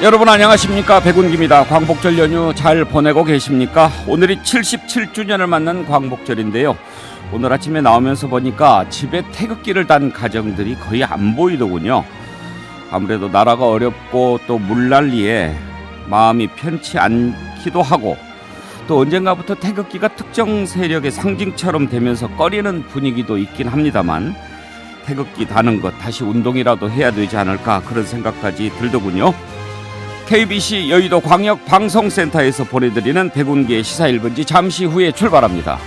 여러분 안녕하십니까. 백운기입니다. 광복절 연휴 잘 보내고 계십니까? 오늘이 77주년을 맞는 광복절인데요. 오늘 아침에 나오면서 보니까 집에 태극기를 단 가정들이 거의 안 보이더군요. 아무래도 나라가 어렵고 또 물난리에 마음이 편치 않기도 하고 또 언젠가부터 태극기가 특정 세력의 상징처럼 되면서 꺼리는 분위기도 있긴 합니다만 태극기 다는 것 다시 운동이라도 해야 되지 않을까 그런 생각까지 들더군요. KBC 여의도 광역방송센터에서 보내드리는 백운기의 시사 1분지 잠시 후에 출발합니다.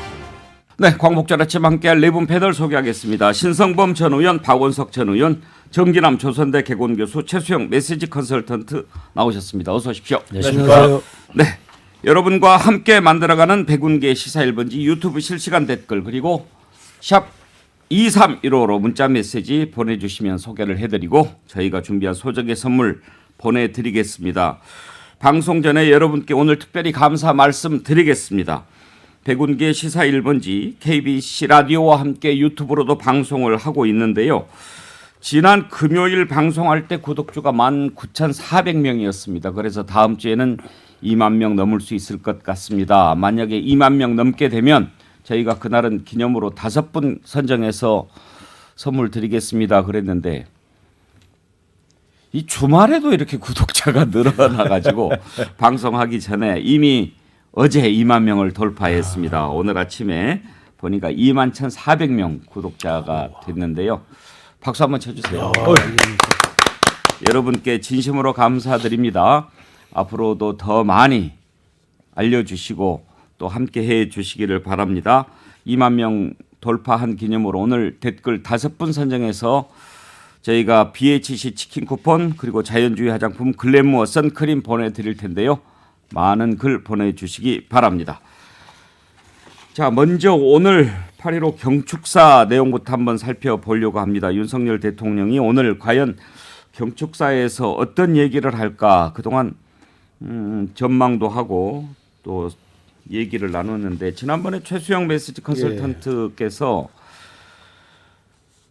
네, 광복절 아침 함께할 네 분 패널 소개하겠습니다. 신성범 전 의원, 박원석 전 의원, 정진남 조선대 개공교수, 최수영 메시지 컨설턴트 나오셨습니다. 어서 오십시오. 안녕하세요. 네, 여러분과 함께 만들어가는 백운기의 시사 1분지 유튜브 실시간 댓글 그리고 샵 2315로 문자 메시지 보내주시면 소개를 해드리고 저희가 준비한 소정의 선물 보내드리겠습니다. 방송 전에 여러분께 오늘 특별히 감사 말씀드리겠습니다. 백운기의 시사 1번지 KBC 라디오와 함께 유튜브로도 방송을 하고 있는데요. 지난 금요일 방송할 때 구독주가 19,400명이었습니다. 그래서 다음 주에는 2만 명 넘을 수 있을 것 같습니다. 만약에 2만 명 넘게 되면 저희가 그날은 기념으로 5분 선정해서 선물 드리겠습니다. 그랬는데 이 주말에도 이렇게 구독자가 늘어나가지고 방송하기 전에 이미 어제 2만 명을 돌파했습니다. 오늘 아침에 보니까 21,400명 구독자가 됐는데요. 박수 한번 쳐주세요. 여러분께 진심으로 감사드립니다. 앞으로도 더 많이 알려주시고 또 함께해 주시기를 바랍니다. 2만 명 돌파한 기념으로 오늘 댓글 5분 선정해서 저희가 BHC 치킨 쿠폰 그리고 자연주의 화장품 글래무어 선크림 보내드릴 텐데요. 많은 글 보내주시기 바랍니다. 자, 먼저 오늘 8.15 경축사 내용부터 한번 살펴보려고 합니다. 윤석열 대통령이 오늘 과연 경축사에서 어떤 얘기를 할까 그동안 전망도 하고 또 얘기를 나눴는데 지난번에 최수영 메시지 컨설턴트께서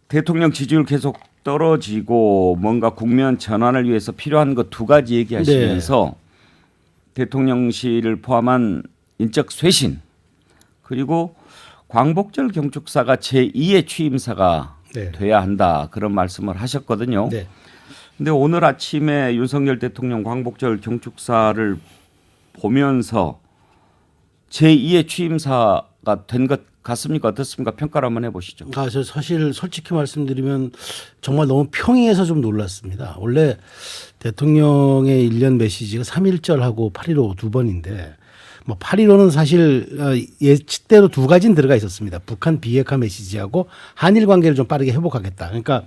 대통령 지지율 계속 떨어지고 뭔가 국면 전환을 위해서 필요한 것 2가지 얘기하시면서 대통령실을 포함한 인적 쇄신 그리고 광복절 경축사가 제2의 취임사가 돼야 한다 그런 말씀을 하셨거든요. 근데 오늘 아침에 윤석열 대통령 광복절 경축사를 보면서 제2의 취임사가 된 것 같습니까? 어떻습니까? 평가를 한번 해보시죠. 저 사실 솔직히 말씀드리면 정말 너무 평이해서 좀 놀랐습니다. 원래 대통령의 1년 메시지가 3.1절하고 8.15 두 번인데 뭐 8.15는 사실 예측대로 2가지는 들어가 있었습니다. 북한 비핵화 메시지하고 한일 관계를 좀 빠르게 회복하겠다. 그러니까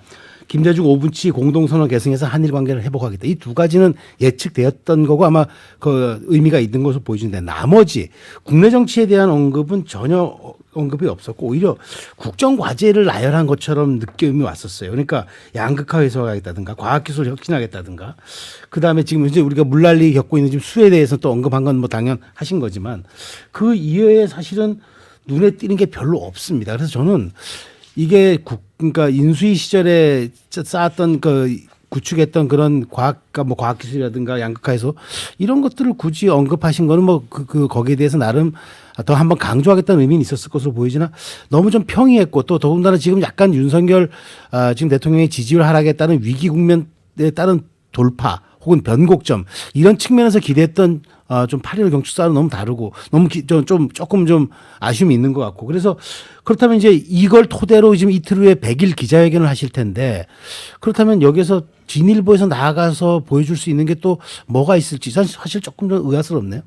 김대중 5분치 공동선언 계승해서 한일 관계를 회복하겠다. 이 2가지는 예측되었던 거고 아마 그 의미가 있는 것으로 보여지는데 나머지 국내 정치에 대한 언급은 전혀 언급이 없었고 오히려 국정 과제를 나열한 것처럼 느낌이 왔었어요. 그러니까 양극화 해소하겠다든가 과학기술 혁신하겠다든가 그다음에 지금 이제 우리가 물난리 겪고 있는 지금 수에 대해서 또 언급한 건 뭐 당연하신 거지만 그 이외에 사실은 눈에 띄는 게 별로 없습니다. 그래서 저는 이게 그러니까 인수위 시절에 쌓았던 그 구축했던 그런 과학기술이라든가 양극화해서 이런 것들을 굳이 언급하신 거는 뭐 거기에 대해서 나름 더 한번 강조하겠다는 의미는 있었을 것으로 보이지나 너무 좀 평이했고 또 더군다나 지금 약간 윤석열 지금 대통령의 지지율 하락에 따른 위기 국면에 따른 돌파 혹은 변곡점 이런 측면에서 기대했던 좀 8.15 경축사는 너무 다르고 너무 조금 좀 아쉬움이 있는 것 같고 그래서 그렇다면 이제 이걸 토대로 지금 이틀 후에 100일 기자회견을 하실 텐데 그렇다면 여기서 진일보에서 나아가서 보여줄 수 있는 게 또 뭐가 있을지 사실 조금 좀 의아스럽네요.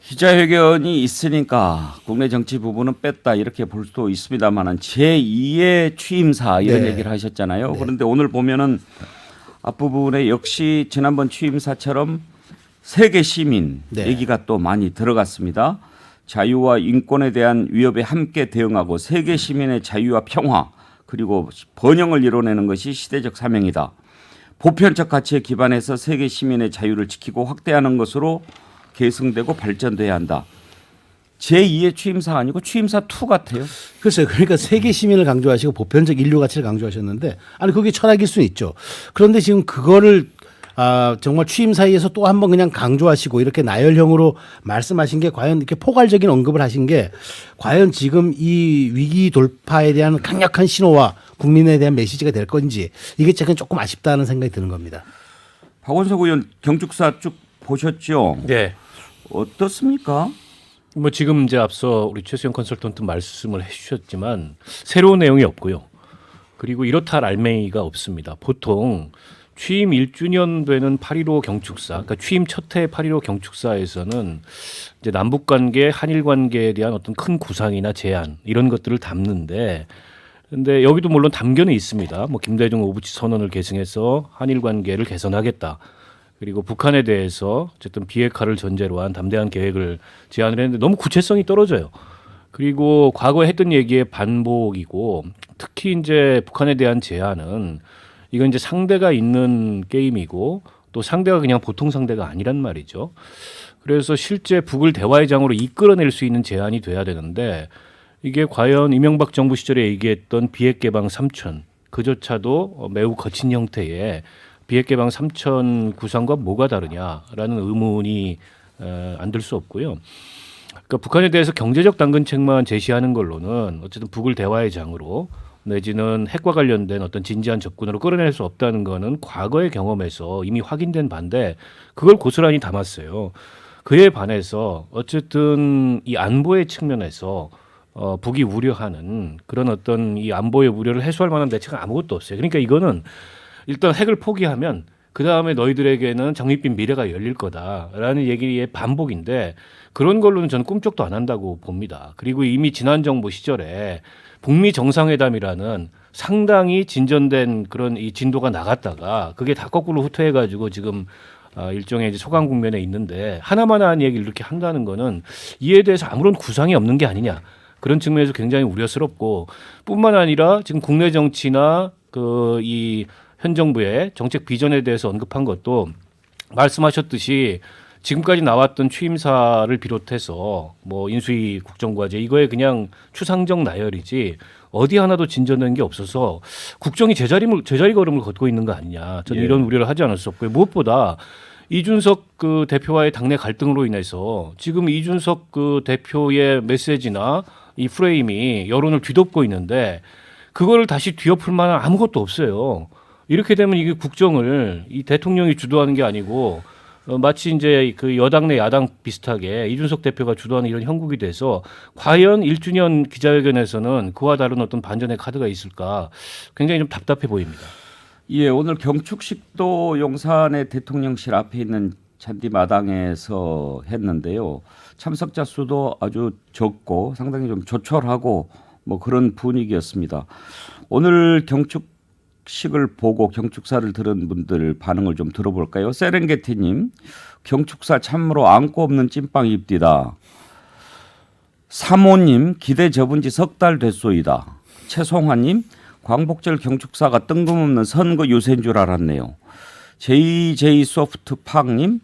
기자회견이 있으니까 국내 정치 부분은 뺐다 이렇게 볼 수도 있습니다만 제2의 취임사 이런 얘기를 하셨잖아요. 그런데 오늘 보면은 앞부분에 역시 지난번 취임사처럼 세계 시민 얘기가 또 많이 들어갔습니다. 자유와 인권에 대한 위협에 함께 대응하고 세계 시민의 자유와 평화 그리고 번영을 이뤄내는 것이 시대적 사명이다. 보편적 가치에 기반해서 세계 시민의 자유를 지키고 확대하는 것으로 계승되고 발전돼야 한다. 제2의 취임사 아니고 취임사 2 같아요. 글쎄요. 그러니까 세계 시민을 강조하시고 보편적 인류 가치를 강조하셨는데 아니 그게 철학일 수는 있죠. 그런데 지금 그거를 정말 취임 사이에서 또 한 번 그냥 강조하시고 이렇게 나열형으로 말씀하신 게 과연 이렇게 포괄적인 언급을 하신 게 과연 지금 이 위기 돌파에 대한 강력한 신호와 국민에 대한 메시지가 될 건지 이게 제가 조금 아쉽다는 생각이 드는 겁니다. 박원석 의원 경축사 쭉 보셨죠? 네. 어떻습니까? 뭐 지금 이제 앞서 우리 최수영 컨설턴트 말씀을 해주셨지만 새로운 내용이 없고요. 그리고 이렇다 할 알맹이가 없습니다. 보통 취임 1주년 되는 8.15 경축사, 그러니까 취임 첫 해 8.15 경축사에서는 이제 남북 관계, 한일 관계에 대한 어떤 큰 구상이나 제안 이런 것들을 담는데, 근데 여기도 물론 담겨는 있습니다. 뭐 김대중 오부치 선언을 계승해서 한일 관계를 개선하겠다. 그리고 북한에 대해서 어쨌든 비핵화를 전제로 한 담대한 계획을 제안을 했는데 너무 구체성이 떨어져요. 그리고 과거에 했던 얘기의 반복이고, 특히 이제 북한에 대한 제안은 이건 이제 상대가 있는 게임이고 또 상대가 그냥 보통 상대가 아니란 말이죠. 그래서 실제 북을 대화의 장으로 이끌어낼 수 있는 제안이 돼야 되는데, 이게 과연 이명박 정부 시절에 얘기했던 비핵 개방 3천 그조차도 매우 거친 형태의 비핵 개방 3천 구상과 뭐가 다르냐라는 의문이 안 들 수 없고요. 그러니까 북한에 대해서 경제적 당근책만 제시하는 걸로는 어쨌든 북을 대화의 장으로 내지는 핵과 관련된 어떤 진지한 접근으로 끌어낼 수 없다는 거는 과거의 경험에서 이미 확인된 바인데 그걸 고스란히 담았어요. 그에 반해서 어쨌든 이 안보의 측면에서 북이 우려하는 그런 어떤 이 안보의 우려를 해소할 만한 대책은 아무것도 없어요. 그러니까 이거는 일단 핵을 포기하면 그 다음에 너희들에게는 장밋빛 미래가 열릴 거다라는 얘기의 반복인데 그런 걸로는 저는 꿈쩍도 안 한다고 봅니다. 그리고 이미 지난 정부 시절에 북미 정상회담이라는 상당히 진전된 그런 이 진도가 나갔다가 그게 다 거꾸로 후퇴해가지고 지금 일종의 이제 소강 국면에 있는데 하나만한 얘기를 이렇게 한다는 거는 이에 대해서 아무런 구상이 없는 게 아니냐. 그런 측면에서 굉장히 우려스럽고 뿐만 아니라 지금 국내 정치나 이 현 정부의 정책 비전에 대해서 언급한 것도 말씀하셨듯이 지금까지 나왔던 취임사를 비롯해서 뭐 인수위 국정과제 이거에 그냥 추상적 나열이지 어디 하나도 진전된 게 없어서 국정이 제자리 걸음을 걷고 있는 거 아니냐. 저는 이런 우려를 하지 않을 수 없고요. 무엇보다 이준석 그 대표와의 당내 갈등으로 인해서 지금 이준석 그 대표의 메시지나 이 프레임이 여론을 뒤덮고 있는데 그거를 다시 뒤엎을 만한 아무것도 없어요. 이렇게 되면 이게 국정을 이 대통령이 주도하는 게 아니고 마치 이제 그 여당 내 야당 비슷하게 이준석 대표가 주도하는 이런 형국이 돼서 과연 1주년 기자회견에서는 그와 다른 어떤 반전의 카드가 있을까 굉장히 좀 답답해 보입니다. 예, 오늘 경축식도 용산의 대통령실 앞에 있는 잔디마당에서 했는데요. 참석자 수도 아주 적고 상당히 좀 조촐하고 뭐 그런 분위기였습니다. 오늘 경축식을 보고 경축사를 들은 분들 반응을 좀 들어볼까요? 세렝게티님, 경축사 참으로 안고 없는 찐빵입디다. 사모님, 기대 접은 지 석 달 됐소이다. 최송화님, 광복절 경축사가 뜬금없는 선거 유세인 줄 알았네요. JJ 소프트팡님,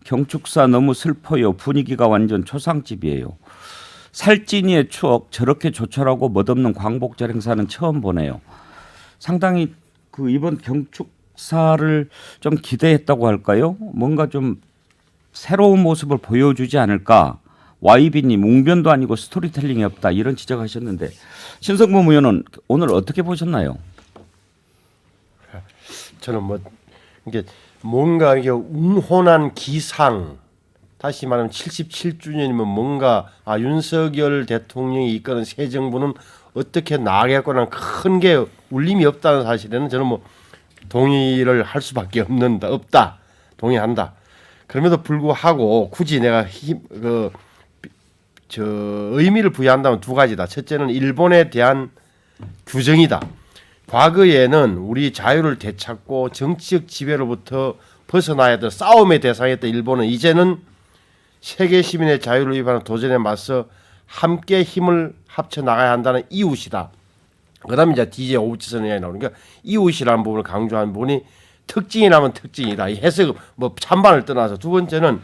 경축사 너무 슬퍼요. 분위기가 완전 초상집이에요. 살찐이의 추억, 저렇게 조촐하고 멋없는 광복절 행사는 처음 보네요. 상당히 그 이번 경축사를 좀 기대했다고 할까요? 뭔가 좀 새로운 모습을 보여주지 않을까. YB님, 웅변도 아니고 스토리텔링이 없다. 이런 지적하셨는데 신성범 의원은 오늘 어떻게 보셨나요? 저는 뭐 이게 뭔가 이게 운혼한 기상, 다시 말하면 77주년이면 뭔가 윤석열 대통령이 이끄는 새 정부는 어떻게 나아가겠구나 큰 게 울림이 없다는 사실에는 저는 뭐 동의를 할 수밖에 없다. 동의한다. 그럼에도 불구하고 굳이 내가 의미를 부여한다면 두 가지다. 첫째는 일본에 대한 규정이다. 과거에는 우리 자유를 되찾고 정치적 지배로부터 벗어나야 될 싸움의 대상이었던 일본은 이제는 세계 시민의 자유를 위반하는 도전에 맞서 함께 힘을 합쳐 나가야 한다는 이웃이다. 그다음에 이제 DJ 오부치 선언이 나오니까 이웃이라는 부분을 강조한 부분이 특징이라면 특징이다. 이 해석 뭐 찬반을 떠나서 두 번째는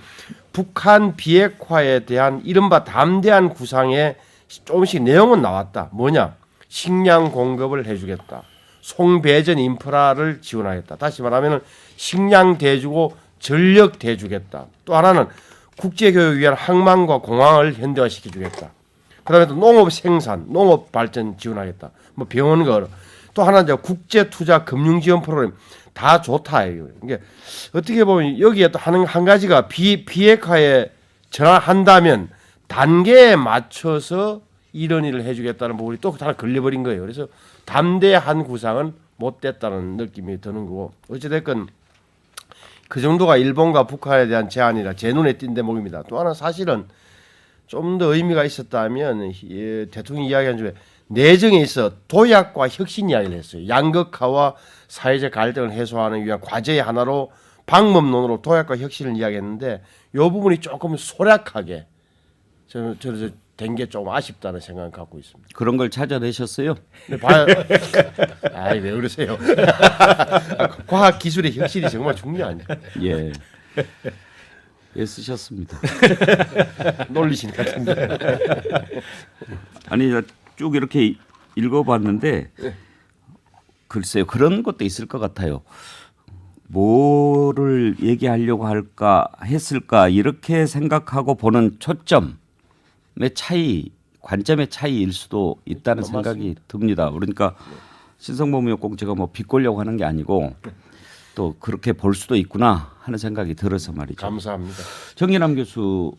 북한 비핵화에 대한 이른바 담대한 구상에 조금씩 내용은 나왔다. 뭐냐? 식량 공급을 해주겠다. 송배전 인프라를 지원하겠다. 다시 말하면 식량 대주고 전력 대주겠다. 또 하나는 국제교역을 위한 항만과 공항을 현대화시켜 주겠다. 그다음에 또 농업 생산, 농업 발전 지원하겠다. 뭐 병원 거. 또 하나 이제 국제 투자 금융 지원 프로그램 다 좋다 이거. 이게 어떻게 보면 여기에 또 한 가지가 비핵화에 전환한다면 단계에 맞춰서 이런 일을 해주겠다는 부분이 또 하나 걸려버린 거예요. 그래서 담대한 구상은 못 됐다는 느낌이 드는 거고 어찌됐건 그 정도가 일본과 북한에 대한 제안이라 제 눈에 띈 대목입니다. 또 하나 사실은 좀 더 의미가 있었다면 대통령이 이야기한 중에 내정에 있어 도약과 혁신 이야기를 했어요. 양극화와 사회적 갈등을 해소하는 위한 과제의 하나로 방법론으로 도약과 혁신을 이야기했는데 이 부분이 조금 소략하게 저는 된 게 좀 아쉽다는 생각을 갖고 있습니다. 그런 걸 찾아내셨어요? 네, 봐요. 아이 왜 그러세요? 과학 기술의 혁신이 정말 중요하죠. 예. 애쓰셨습니다. 놀리신 것 같은데. 아니 쭉 이렇게 읽어봤는데 글쎄요 그런 것도 있을 것 같아요. 뭐를 얘기하려고 할까 했을까 이렇게 생각하고 보는 초점의 차이, 관점의 차이일 수도 있다는 생각이 듭니다. 그러니까 신성범 꼭 제가 뭐 비꼬려고 하는 게 아니고 또 그렇게 볼 수도 있구나 하는 생각이 들어서 말이죠. 감사합니다. 정진남 교수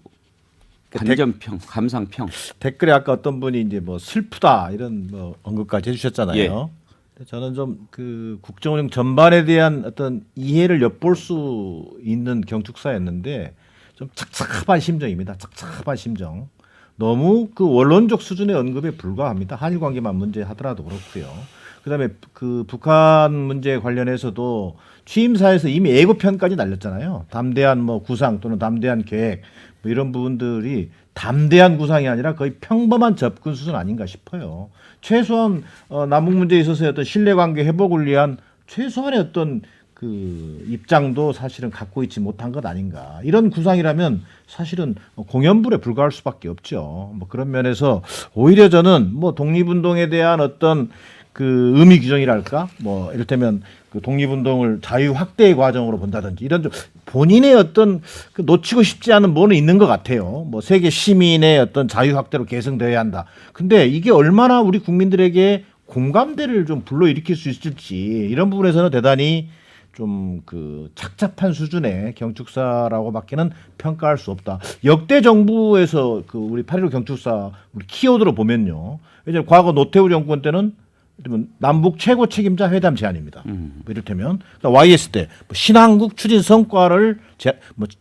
관점평, 감상평. 댓글에 아까 어떤 분이 이제 뭐 슬프다 이런 뭐 언급까지 해주셨잖아요. 예. 근데 저는 좀 그 국정운영 전반에 대한 어떤 이해를 엿볼 수 있는 경축사였는데 좀 착잡한 심정입니다. 착잡한 심정. 너무 그 원론적 수준의 언급에 불과합니다. 한일 관계만 문제 하더라도 그렇고요. 그다음에 그 북한 문제 관련해서도 취임사에서 이미 예고편까지 날렸잖아요. 담대한 뭐 구상 또는 담대한 계획 뭐 이런 부분들이 담대한 구상이 아니라 거의 평범한 접근 수준 아닌가 싶어요. 최소한 남북 문제에 있어서의 어떤 신뢰관계 회복을 위한 최소한의 어떤 그 입장도 사실은 갖고 있지 못한 것 아닌가. 이런 구상이라면 사실은 공연불에 불과할 수밖에 없죠. 뭐 그런 면에서 오히려 저는 뭐 독립운동에 대한 어떤 그 의미 규정이랄까, 뭐 이를테면 그 독립운동을 자유 확대의 과정으로 본다든지 이런 좀 본인의 어떤 그 놓치고 싶지 않은 뭐는 있는 것 같아요. 뭐 세계 시민의 어떤 자유 확대로 개성되어야 한다. 근데 이게 얼마나 우리 국민들에게 공감대를 좀 불러일으킬 수 있을지 이런 부분에서는 대단히 좀 그 착잡한 수준의 경축사라고밖에는 평가할 수 없다. 역대 정부에서 그 우리 8.15 경축사 우리 키워드로 보면요. 이제 과거 노태우 정권 때는 남북 최고 책임자 회담 제안입니다. 뭐 이를테면 YS 때 신한국 추진 성과를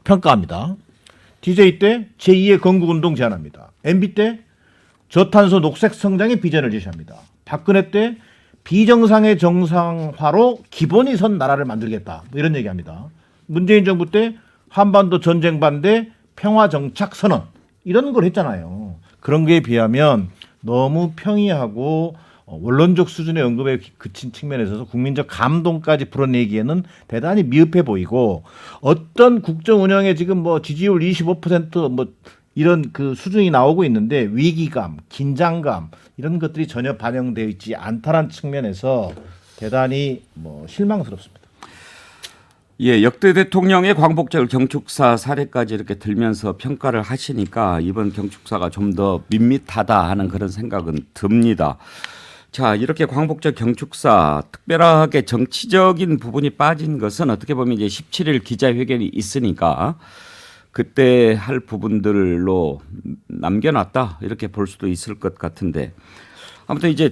평가합니다. DJ 때 제2의 건국운동 제안합니다. MB 때 저탄소 녹색 성장의 비전을 제시합니다. 박근혜 때 비정상의 정상화로 기본이 선 나라를 만들겠다. 뭐 이런 얘기합니다. 문재인 정부 때 한반도 전쟁 반대 평화 정착 선언 이런 걸 했잖아요. 그런 거에 비하면 너무 평이하고 원론적 수준의 언급에 그친 측면에 있어서 국민적 감동까지 불어내기에는 대단히 미흡해 보이고 어떤 국정 운영에 지금 뭐 지지율 25%뭐 이런 그 수준이 나오고 있는데 위기감, 긴장감 이런 것들이 전혀 반영되어 있지 않다는 측면에서 대단히 뭐 실망스럽습니다. 예, 역대 대통령의 광복절 경축사 사례까지 이렇게 들면서 평가를 하시니까 이번 경축사가 좀 더 밋밋하다 하는 그런 생각은 듭니다. 자, 이렇게 광복절 경축사 특별하게 정치적인 부분이 빠진 것은 어떻게 보면 이제 17일 기자회견이 있으니까 그때 할 부분들로 남겨놨다 이렇게 볼 수도 있을 것 같은데 아무튼 이제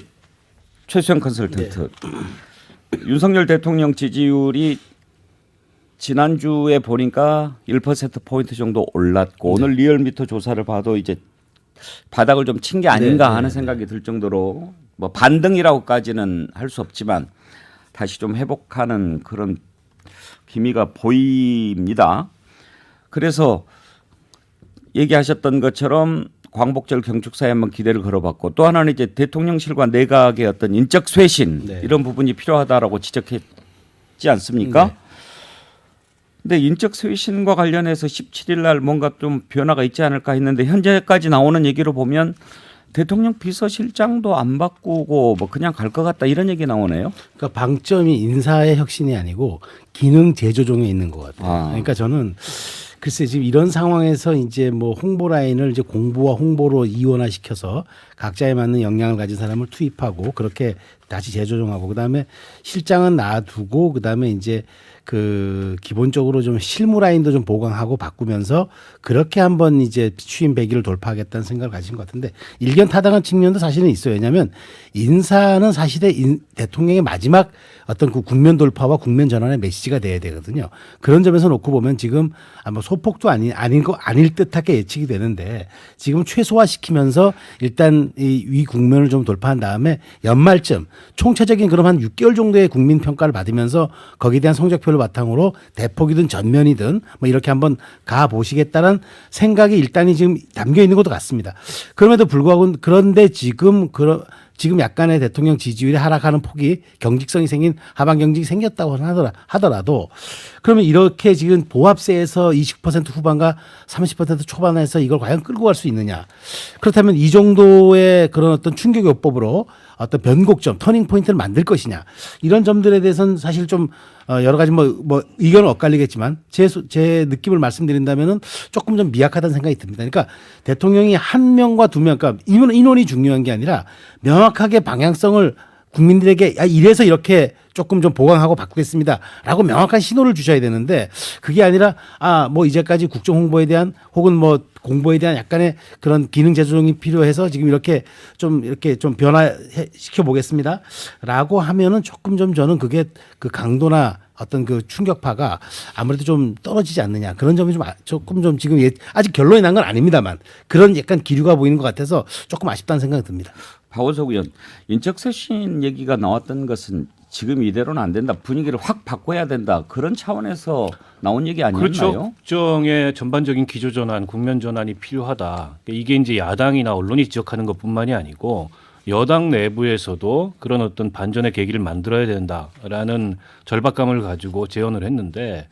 최수영 컨설턴트 윤석열 대통령 지지율이 지난주에 보니까 1%포인트 정도 올랐고 오늘 리얼미터 조사를 봐도 이제 바닥을 좀 친 게 아닌가 하는 생각이 들 정도로 뭐 반등이라고까지는 할 수 없지만 다시 좀 회복하는 그런 기미가 보입니다. 그래서 얘기하셨던 것처럼 광복절 경축사에 한번 기대를 걸어봤고 또 하나는 이제 대통령실과 내각의 어떤 인적 쇄신 네. 이런 부분이 필요하다라고 지적했지 않습니까? 네. 근데 인적 쇄신과 관련해서 17일 날 뭔가 좀 변화가 있지 않을까 했는데 현재까지 나오는 얘기로 보면 대통령 비서실장도 안 바꾸고 뭐 그냥 갈 것 같다 이런 얘기 나오네요. 그러니까 방점이 인사의 혁신이 아니고 기능 재조정에 있는 것 같아요. 아. 그러니까 저는 글쎄 지금 이런 상황에서 이제 뭐 홍보 라인을 이제 공부와 홍보로 이원화시켜서 각자에 맞는 역량을 가진 사람을 투입하고 그렇게 다시 재조정하고 그다음에 실장은 놔두고 그다음에 이제 그 기본적으로 좀 실무 라인도 좀 보강하고 바꾸면서 그렇게 한번 이제 취임 100일을 돌파하겠다는 생각을 가진 것 같은데 일견타당한 측면도 사실은 있어요. 왜냐하면 인사는 사실의 대통령의 마지막 어떤 그 국면 돌파와 국면 전환의 메시지가 돼야 되거든요. 그런 점에서 놓고 보면 지금 아마 소폭도 아닐 듯하게 예측이 되는데 지금 최소화시키면서 일단 이 국면을 좀 돌파한 다음에 연말쯤 총체적인 그럼 한 6개월 정도의 국민 평가를 받으면서 거기에 대한 성적표를 바탕으로 대폭이든 전면이든 뭐 이렇게 한번 가 보시겠다는 생각이 일단이 지금 담겨 있는 것도 같습니다. 그럼에도 불구하고 그런데 지금 약간의 대통령 지지율이 하락하는 폭이 경직성이 생긴 하방 경직이 생겼다고 하더라도 그러면 이렇게 지금 보합세에서 20% 후반과 30% 초반에서 이걸 과연 끌고 갈 수 있느냐. 그렇다면 이 정도의 그런 어떤 충격요법으로 어떤 변곡점, 터닝 포인트를 만들 것이냐. 이런 점들에 대해서는 사실 좀 여러 가지 뭐 의견은 엇갈리겠지만 제 느낌을 말씀드린다면은 조금 좀 미약하다는 생각이 듭니다. 그러니까 대통령이 한 명과 두 명, 그러니까 인원이 중요한 게 아니라 명확하게 방향성을 국민들에게 이래서 이렇게 조금 좀 보강하고 바꾸겠습니다라고 명확한 신호를 주셔야 되는데 그게 아니라 뭐 이제까지 국정 홍보에 대한 혹은 뭐 공보에 대한 약간의 그런 기능 재조정이 필요해서 지금 이렇게 좀 변화시켜 보겠습니다라고 하면은 조금 좀 저는 그게 그 강도나 어떤 그 충격파가 아무래도 좀 떨어지지 않느냐 그런 점이 조금 좀 지금 아직 결론이 난 건 아닙니다만 그런 약간 기류가 보이는 것 같아서 조금 아쉽다는 생각이 듭니다. 박원석 의원, 인적쇄신 얘기가 나왔던 것은 지금 이대로는 안 된다. 분위기를 확 바꿔야 된다. 그런 차원에서 나온 얘기 아니었나요? 그렇죠. 국정의 전반적인 기조 전환, 국면 전환이 필요하다. 이게 이제 야당이나 언론이 지적하는 것뿐만이 아니고 여당 내부에서도 그런 어떤 반전의 계기를 만들어야 된다라는 절박감을 가지고 제언을 했는데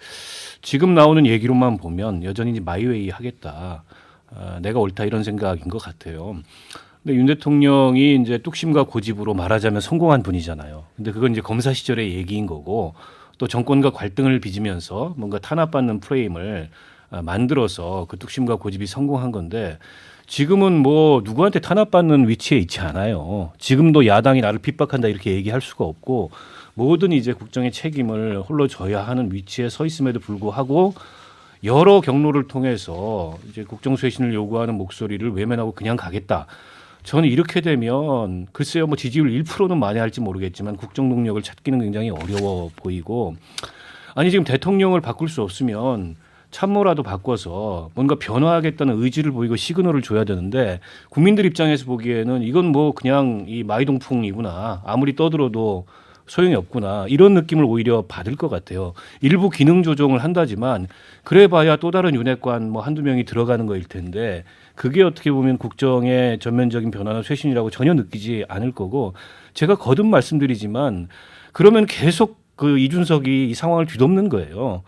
지금 나오는 얘기로만 보면 여전히 마이웨이 하겠다. 내가 옳다 이런 생각인 것 같아요. 근데 윤 대통령이 이제 뚝심과 고집으로 말하자면 성공한 분이잖아요. 근데 그건 이제 검사 시절의 얘기인 거고 또 정권과 갈등을 빚으면서 뭔가 탄압받는 프레임을 만들어서 그 뚝심과 고집이 성공한 건데 지금은 뭐 누구한테 탄압받는 위치에 있지 않아요. 지금도 야당이 나를 핍박한다 이렇게 얘기할 수가 없고 모든 이제 국정의 책임을 홀로 져야 하는 위치에 서 있음에도 불구하고 여러 경로를 통해서 이제 국정쇄신을 요구하는 목소리를 외면하고 그냥 가겠다. 저는 이렇게 되면 글쎄요 뭐 지지율 1%는 만회할지 모르겠지만 국정 동력을 찾기는 굉장히 어려워 보이고 아니 지금 대통령을 바꿀 수 없으면 참모라도 바꿔서 뭔가 변화하겠다는 의지를 보이고 시그널을 줘야 되는데 국민들 입장에서 보기에는 이건 뭐 그냥 이 마이동풍이구나 아무리 떠들어도 소용이 없구나 이런 느낌을 오히려 받을 것 같아요. 일부 기능 조정을 한다지만 그래봐야 또 다른 윤핵관 뭐 한두 명이 들어가는 거일 텐데 그게 어떻게 보면 국정의 전면적인 변화나 쇄신이라고 전혀 느끼지 않을 거고 제가 거듭 말씀드리지만 그러면 계속 그 이준석이 이 상황을 뒤덮는 거예요.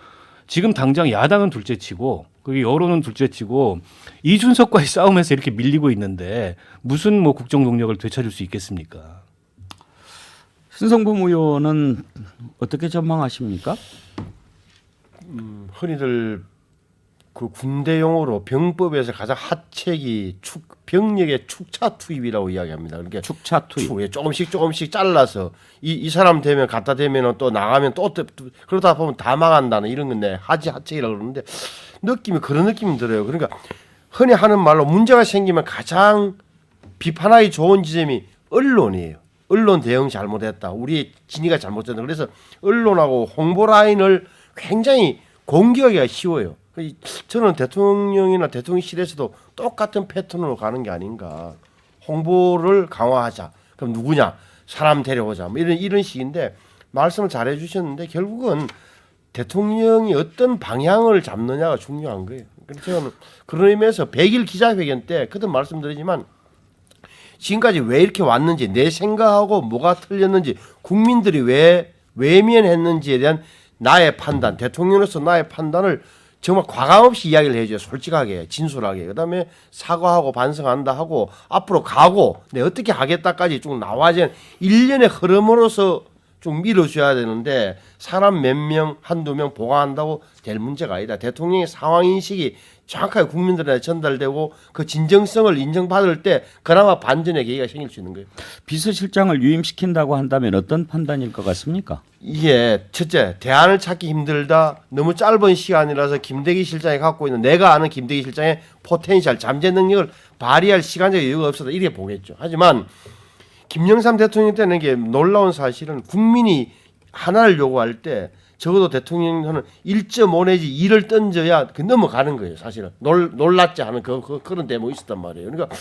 지금 당장 야당은 둘째치고 그 여론은 둘째치고 이준석과의 싸움에서 이렇게 밀리고 있는데 무슨 뭐 국정 동력을 되찾을 수 있겠습니까? 신성범 의원은 어떻게 전망하십니까? 흔히들 그 군대 용어로 병법에서 가장 핫책이 병력의 축차 투입이라고 이야기합니다. 그러니까 축차 투입. 조금씩 잘라서 이 사람 되면 갖다 대면은 또 나가면 또 그러다 보면 다 망한다는 이런 건데 핫책이라고 그러는데 느낌이 그런 느낌이 들어요. 그러니까 흔히 하는 말로 문제가 생기면 가장 비판하기 좋은 지점이 언론이에요. 언론 대응 잘못했다. 우리의 진위가 잘못됐다. 그래서 언론하고 홍보 라인을 굉장히 공격하기가 쉬워요. 저는 대통령이나 대통령실에서도 똑같은 패턴으로 가는 게 아닌가. 홍보를 강화하자. 그럼 누구냐? 사람 데려오자. 뭐 이런 식인데 말씀을 잘해 주셨는데 결국은 대통령이 어떤 방향을 잡느냐가 중요한 거예요. 그래서 저는 그런 의미에서 100일 기자회견 때 그때 말씀드리지만 지금까지 왜 이렇게 왔는지 내 생각하고 뭐가 틀렸는지 국민들이 왜 외면했는지에 대한 나의 판단, 대통령으로서 나의 판단을 정말 과감 없이 이야기를 해줘요. 솔직하게, 진솔하게. 그다음에 사과하고 반성한다 하고 앞으로 가고 내 어떻게 하겠다까지 쭉 나와야 일련의 흐름으로서 좀 밀어줘야 되는데 사람 몇 명, 한두 명 보강한다고 될 문제가 아니다. 대통령의 상황인식이 정확하게 국민들한테 전달되고 그 진정성을 인정받을 때 그나마 반전의 계기가 생길 수 있는 거예요. 비서실장을 유임시킨다고 한다면 어떤 판단일 것 같습니까? 이게 첫째, 대안을 찾기 힘들다. 너무 짧은 시간이라서 김대기 실장이 갖고 있는 내가 아는 김대기 실장의 포텐셜, 잠재 능력을 발휘할 시간적 여유가 없었다. 이렇게 보겠죠. 하지만 김영삼 대통령 때는 이게 놀라운 사실은 국민이 하나를 요구할 때 적어도 대통령은 1.5 내지 2를 던져야 넘어가는 거예요. 사실은 놀랐지 않은 그런 대목이 있었단 말이에요. 그러니까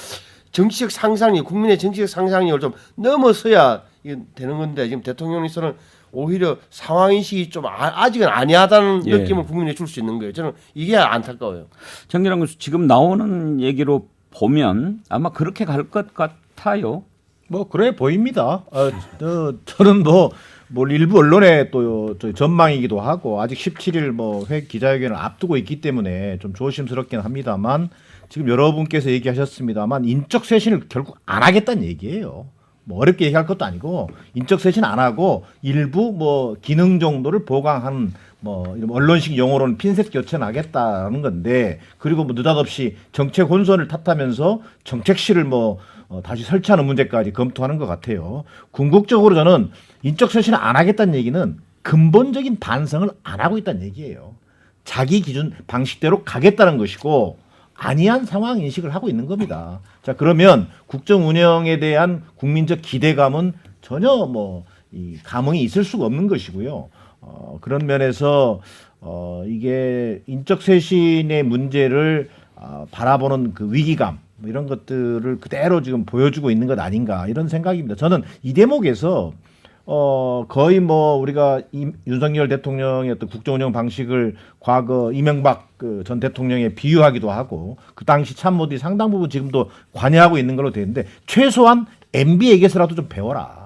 정치적 상상력, 국민의 정치적 상상력을 좀 넘어서야 이게 되는 건데 지금 대통령께서는 오히려 상황인식이 좀 아직은 아니하다는 예. 느낌을 국민에 줄 수 있는 거예요. 저는 이게 안타까워요. 정기랑 교수 지금 나오는 얘기로 보면 아마 그렇게 갈 것 같아요. 뭐 그래 보입니다. 저는 뭐 일부 언론의 또 전망이기도 하고 아직 17일 뭐 회 기자회견을 앞두고 있기 때문에 좀 조심스럽긴 합니다만 지금 여러분께서 얘기하셨습니다만 인적 쇄신을 결국 안 하겠다는 얘기예요. 뭐 어렵게 얘기할 것도 아니고 인적 쇄신 안 하고 일부 뭐 기능 정도를 보강하는 뭐 이런 언론식 용어로는 핀셋 교체하겠다는 건데 그리고 뭐 느닷없이 정책 혼선을 탓하면서 정책실을 뭐 다시 설치하는 문제까지 검토하는 것 같아요. 궁극적으로 저는 인적 쇄신을 안 하겠다는 얘기는 근본적인 반성을 안 하고 있다는 얘기예요. 자기 기준 방식대로 가겠다는 것이고 아니한 상황 인식을 하고 있는 겁니다. 자 그러면 국정 운영에 대한 국민적 기대감은 전혀 뭐 이 감흥이 있을 수가 없는 것이고요. 그런 면에서 이게 인적 쇄신의 문제를 바라보는 그 위기감 뭐 이런 것들을 그대로 지금 보여주고 있는 것 아닌가 이런 생각입니다. 저는 이 대목에서 거의 뭐 우리가 윤석열 대통령의 어떤 국정운영 방식을 과거 이명박 그 전 대통령에 비유하기도 하고 그 당시 참모들이 상당 부분 지금도 관여하고 있는 걸로 되는데 최소한 MB에게서라도 좀 배워라.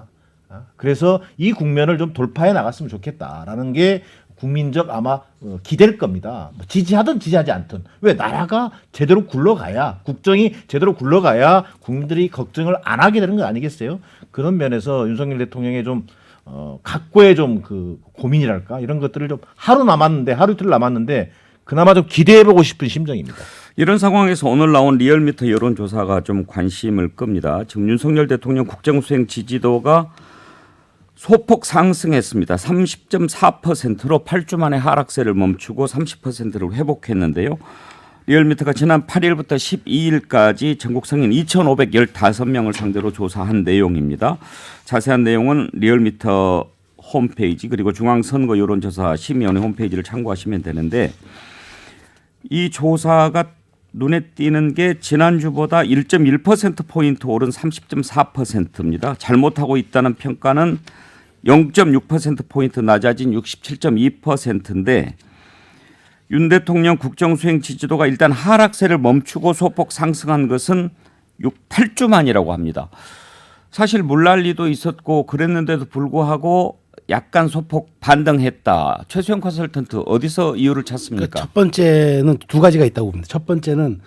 그래서 이 국면을 좀 돌파해 나갔으면 좋겠다라는 게 국민적 아마 기대일 겁니다. 뭐 지지하든 지지하지 않든 왜 나라가 제대로 굴러가야 국정이 제대로 굴러가야 국민들이 걱정을 안 하게 되는 거 아니겠어요? 그런 면에서 윤석열 대통령의 좀 각고의 좀 그 고민이랄까 이런 것들을 좀 하루 이틀 남았는데 그나마 좀 기대해보고 싶은 심정입니다. 이런 상황에서 오늘 나온 리얼미터 여론조사가 좀 관심을 끕니다. 지금 윤석열 대통령 국정수행 지지도가 소폭 상승했습니다. 30.4%로 8주 만에 하락세를 멈추고 30%를 회복했는데요. 리얼미터가 지난 8일부터 12일까지 전국 성인 2,515명을 상대로 조사한 내용입니다. 자세한 내용은 리얼미터 홈페이지 그리고 중앙선거 여론조사 심의위원회 홈페이지를 참고하시면 되는데 이 조사가 눈에 띄는 게 지난주보다 1.1%포인트 오른 30.4%입니다. 잘못하고 있다는 평가는 0.6%포인트 낮아진 67.2%인데 윤 대통령 국정수행 지지도가 일단 하락세를 멈추고 소폭 상승한 것은 8주 만이라고 합니다. 사실 물난리도 있었고 그랬는데도 불구하고 약간 소폭 반등했다. 최수영 컨설턴트 어디서 이유를 찾습니까? 그러니까 첫 번째는 두 가지가 있다고 봅니다. 첫 번째는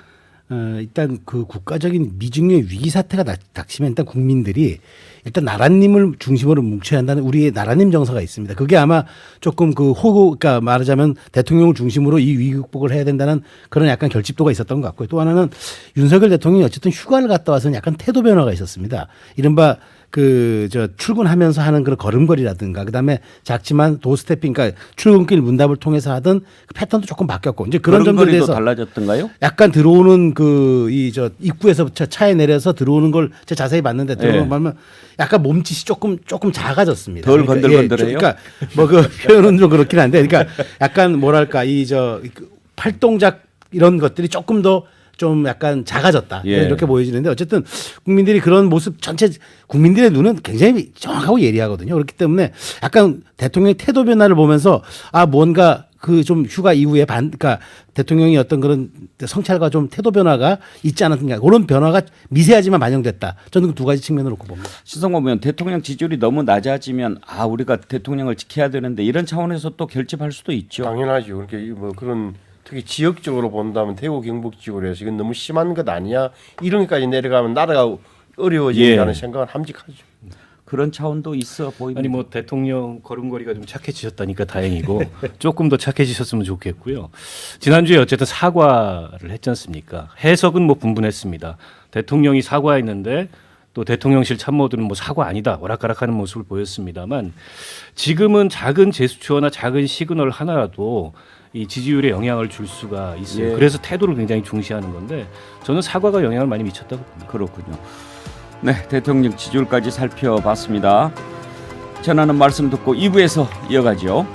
일단 그 국가적인 미증유의 위기 사태가 닥치면 일단 국민들이 일단 나라님을 중심으로 뭉쳐야 한다는 우리의 나라님 정서가 있습니다. 그게 아마 조금 그러니까 말하자면 대통령을 중심으로 이 위기 극복을 해야 된다는 그런 약간 결집도가 있었던 것 같고요. 또 하나는 윤석열 대통령이 어쨌든 휴가를 갔다 와서는 약간 태도 변화가 있었습니다. 이른바 출근하면서 하는 그런 걸음걸이라든가 그다음에 작지만 도스태핑 그러니까 출근길 문답을 통해서 하던 그 패턴도 조금 바뀌었고 이제 그런 점들에 대해서 달라졌던가요? 약간 들어오는 입구에서 차에 내려서 들어오는 걸 제가 자세히 봤는데 들어보면 약간 몸짓이 조금 작아졌습니다. 덜 건들건들해요. 그러니까 뭐 그 표현은 좀 그렇긴 한데 그러니까 약간 뭐랄까 팔동작 이런 것들이 조금 더 좀 약간 작아졌다. 예. 이렇게 보여지는데 어쨌든 국민들이 그런 모습 전체 국민들의 눈은 굉장히 정확하고 예리하거든요. 그렇기 때문에 약간 대통령의 태도 변화를 보면서 뭔가 좀 휴가 이후에 그러니까 대통령이 어떤 그런 성찰과 좀 태도 변화가 있지 않았는가 그런 변화가 미세하지만 반영됐다. 저는 그 두 가지 측면으로 놓고 봅니다. 시성범 의원 대통령 지지율이 너무 낮아지면 우리가 대통령을 지켜야 되는데 이런 차원에서 또 결집할 수도 있죠. 당연하죠. 그렇게 뭐 그런 특히 지역적으로 본다면 대구 경북 지역으로 해서 이건 너무 심한 것 아니야? 이런 것까지 내려가면 나라가 어려워진다는 예. 생각은 함직하죠. 그런 차원도 있어 보입니다. 아니 뭐 대통령 걸음걸이가 좀 착해지셨다니까 다행이고 조금 더 착해지셨으면 좋겠고요. 지난주에 어쨌든 사과를 했지 않습니까? 해석은 뭐 분분했습니다. 대통령이 사과했는데 또 대통령실 참모들은 뭐 사과 아니다 오락가락하는 모습을 보였습니다만 지금은 작은 제스처나 작은 시그널 하나라도 이 지지율에 영향을 줄 수가 있어요. 예. 그래서 태도를 굉장히 중시하는 건데 저는 사과가 영향을 많이 미쳤다고 봅니다. 그렇군요. 네, 대통령 지지율까지 살펴봤습니다. 전하는 말씀 듣고 2부에서 이어가죠.